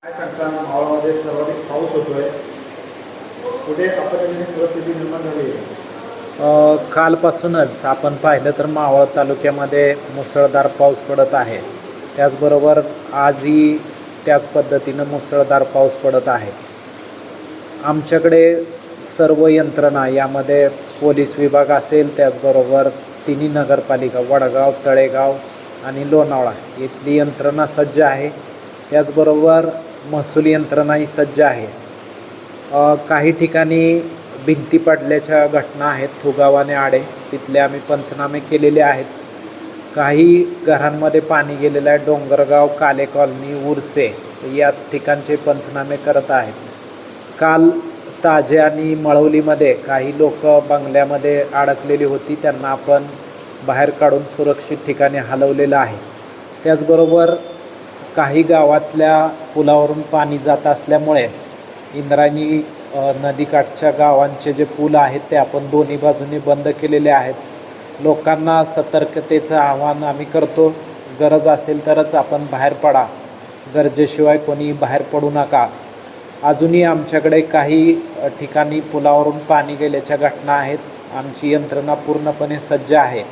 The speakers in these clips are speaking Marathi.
काय सांगता मावळामध्ये सर्वाधिक पाऊस होतोय, कुठे आपत्कालीन परिस्थिती निर्माण झाली आहे? कालपासूनच आपण पाहिलं तर मावळ तालुक्यामध्ये मुसळधार पाऊस पडत आहे. त्याचबरोबर आजही त्याच पद्धतीनं मुसळधार पाऊस पडत आहे. आमच्याकडे सर्व यंत्रणा यामध्ये पोलीस विभाग असेल, त्याचबरोबर तिन्ही नगरपालिका वडगाव, तळेगाव आणि लोणावळा इथली यंत्रणा सज्ज आहे. त्याचबरोबर महसूल यंत्रणाही सज्ज आहे. काही ठिकाणी भिंती पडल्याच्या घटना आहेत. थुगाव आणि आडे तिथले आम्ही पंचनामे केलेले आहेत. काही घरांमध्ये पाणी गेलेलं आहे. डोंगरगाव, काले कॉलनी, उरसे या ठिकाणचे पंचनामे करत आहेत. काल ताजे आणि मळवलीमध्ये काही लोक बंगल्यामध्ये अडकलेली होती, त्यांना आपण बाहेर काढून सुरक्षित ठिकाणी हलवलेलं आहे. त्याचबरोबर काही गावातल्या पुलावरून पाणी जात असल्यामुळे इंद्रायणी नदीकाठच्या गावांचे जे पूल आहेत ते आपण दोन्ही बाजूंनी बंद केलेले आहेत. लोकांना सतर्कतेचं आवाहन आम्ही करतो. गरज असेल तरच आपण बाहेर पडा, गरजेशिवाय कोणी बाहेर पडू नका. अजूनही आमच्याकडे काही ठिकाणी पुलावरून पाणी गेल्याच्या घटना आहेत. आमची यंत्रणा पूर्णपणे सज्ज आहे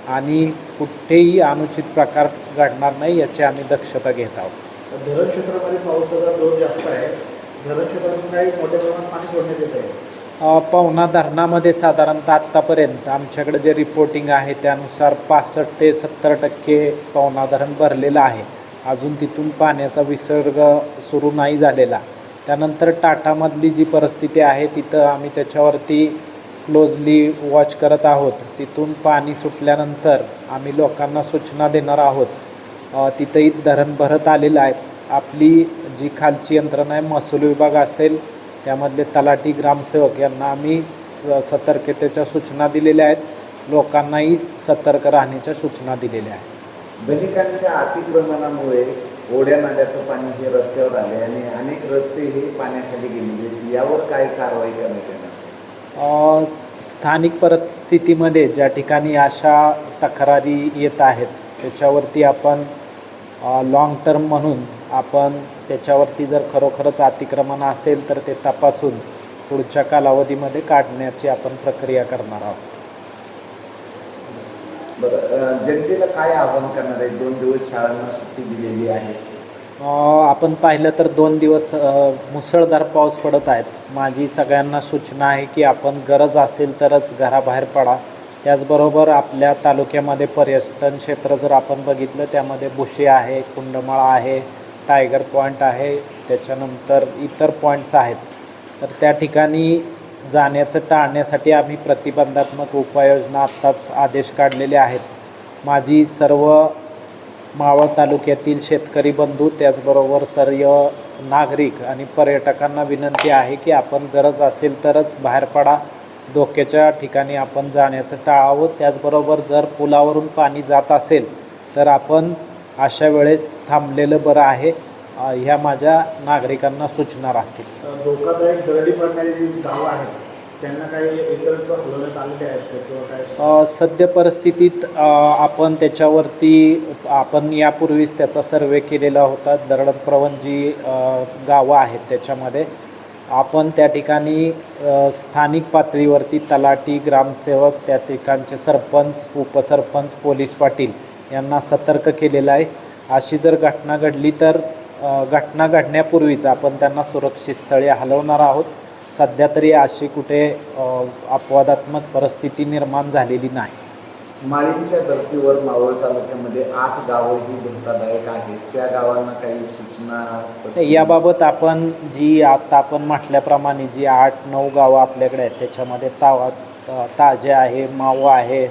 आणि कुठेही अनुचित प्रकार घडणार नाही याची आम्ही दक्षता घेत आहोत. धरण क्षेत्रामध्ये पावसाचा जोर जास्त आहे. धरण क्षेत्रातून काही मोठ्या प्रमाणात पाणी सोडण्यात येत आहे. पवना धरणामध्ये साधारणतः आत्तापर्यंत आमच्याकडे जे रिपोर्टिंग आहे त्यानुसार 65 ते 70% पवना धरण भरलेलं आहे. अजून तिथून पाण्याचा विसर्ग सुरू नाही झालेला. त्यानंतर टाटामधली जी परिस्थिती आहे तिथं आम्ही त्याच्यावरती क्लोजली वॉच करत आहोत. तिथून पाणी सुटल्यानंतर आम्ही लोकांना सूचना देणार आहोत. तिथंही धरण भरत आलेलं आहे. आपली जी खालची यंत्रणा आहे, महसूल विभाग असेल, त्यामधले तलाठी, ग्रामसेवक यांना आम्ही सतर्कतेच्या सूचना दिलेल्या आहेत. लोकांनाही सतर्क राहण्याच्या सूचना दिलेल्या आहेत. धनिकांच्या अतिक्रमणामुळे ओढ्या नाल्याचं पाणी हे रस्त्यावर आले आणि अनेक रस्ते हे पाण्याखाली गेलेले, यावर काय कारवाई करण्यात येणार? स्थानिक परिस्थितीमध्ये ज्या ठिकाणी अशा तक्रारी येत आहेत त्याच्यावरती आपण लॉंग टर्म म्हणून आपण त्याच्यावरती जर खरोखरच अतिक्रमण असेल तर ते तपासून पुढच्या कालावधीमध्ये काढण्याची आपण प्रक्रिया करणार आहोत. बरं, जनतेला काय आवाहन करणार आहे? 2 दिवस शाळांना सुट्टी दिलेली आहे. आपण पाहिलं तर 2 दिवस मुसळधार पाऊस पडत आहेत. माझी सगळ्यांना सूचना आहे की आपण गरज असेल तरच घराबाहेर पडा. त्याचबरोबर आपल्या तालुक्यामध्ये पर्यटन क्षेत्र जर आपण बघितलं त्यामध्ये बुशी आहे, कुंडमाळा आहे, टायगर पॉईंट आहे, त्याच्यानंतर इतर पॉईंट्स आहेत. तर त्या ठिकाणी जाण्याचं टाळण्यासाठी आम्ही प्रतिबंधात्मक उपाययोजना आत्ताच आदेश काढलेले आहेत. माझी सर्व मावळ तालुक्यातील शेतकरी बंधू त्याचबरोबर सर्व नागरिक आणि पर्यटकांना विनंती आहे की आपण गरज असेल तरच बाहेर पडा. धोक्याच्या ठिकाणी आपण जाण्याचं टाळावं. त्याचबरोबर जर पुलावरून पाणी जात असेल तर आपण अशा वेळेस थांबलेलं बरं आहे. ह्या माझ्या नागरिकांना सूचना राहतील. धोकादायक दरडी पडणारी जी गावं आहेत त्यांना काही इतरत्र हलवण्यात आलेले आहेत किंवा काय? सद्य परिस्थितीत आपण त्याच्यावरती आपण यापूर्वीच त्याचा सर्वे केलेला होता. दरडप्रवण जी गावं आहेत त्याच्यामध्ये आपण त्या ठिकाणी स्थानिक पातळीवरती तलाठी, ग्रामसेवक, त्या ठिकाणचे सरपंच, उपसरपंच, पोलीस पाटील यांना सतर्क केलेलं आहे. अशी जर घटना घडली तर घटना घडण्यापूर्वीच आपण त्यांना सुरक्षित स्थळी हलवणार आहोत. सध्या तरी अशी कुठे अपवादात्मक परिस्थिती निर्माण झालेली नाही. माळींच्या धर्तीवर मावळ तालुक्यामध्ये 8 गावं ही धोकादायक आहेत. त्या गावांना काही सूचना? याबाबत आपण जी आता आपण म्हटल्याप्रमाणे जी 8-9 गावं आपल्याकडे आहेत त्याच्यामध्ये ताजे आहे, मावळ आहे,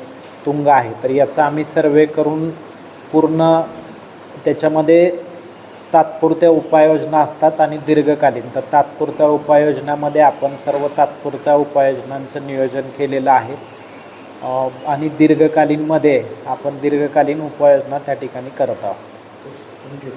तुंगा आहे. तर याचा आम्ही सर्वे करून पूर्ण त्याच्यामध्ये तात्पुरत्या उपाययोजना असतात आणि दीर्घकालीन. तर तात्पुरत्या उपाययोजनामध्ये आपण सर्व तात्पुरत्या उपाययोजनांचं नियोजन केलेलं आहे आणि दीर्घकालीनमध्ये आपण दीर्घकालीन उपाययोजना त्या ठिकाणी करत आहोत. थँक्यू.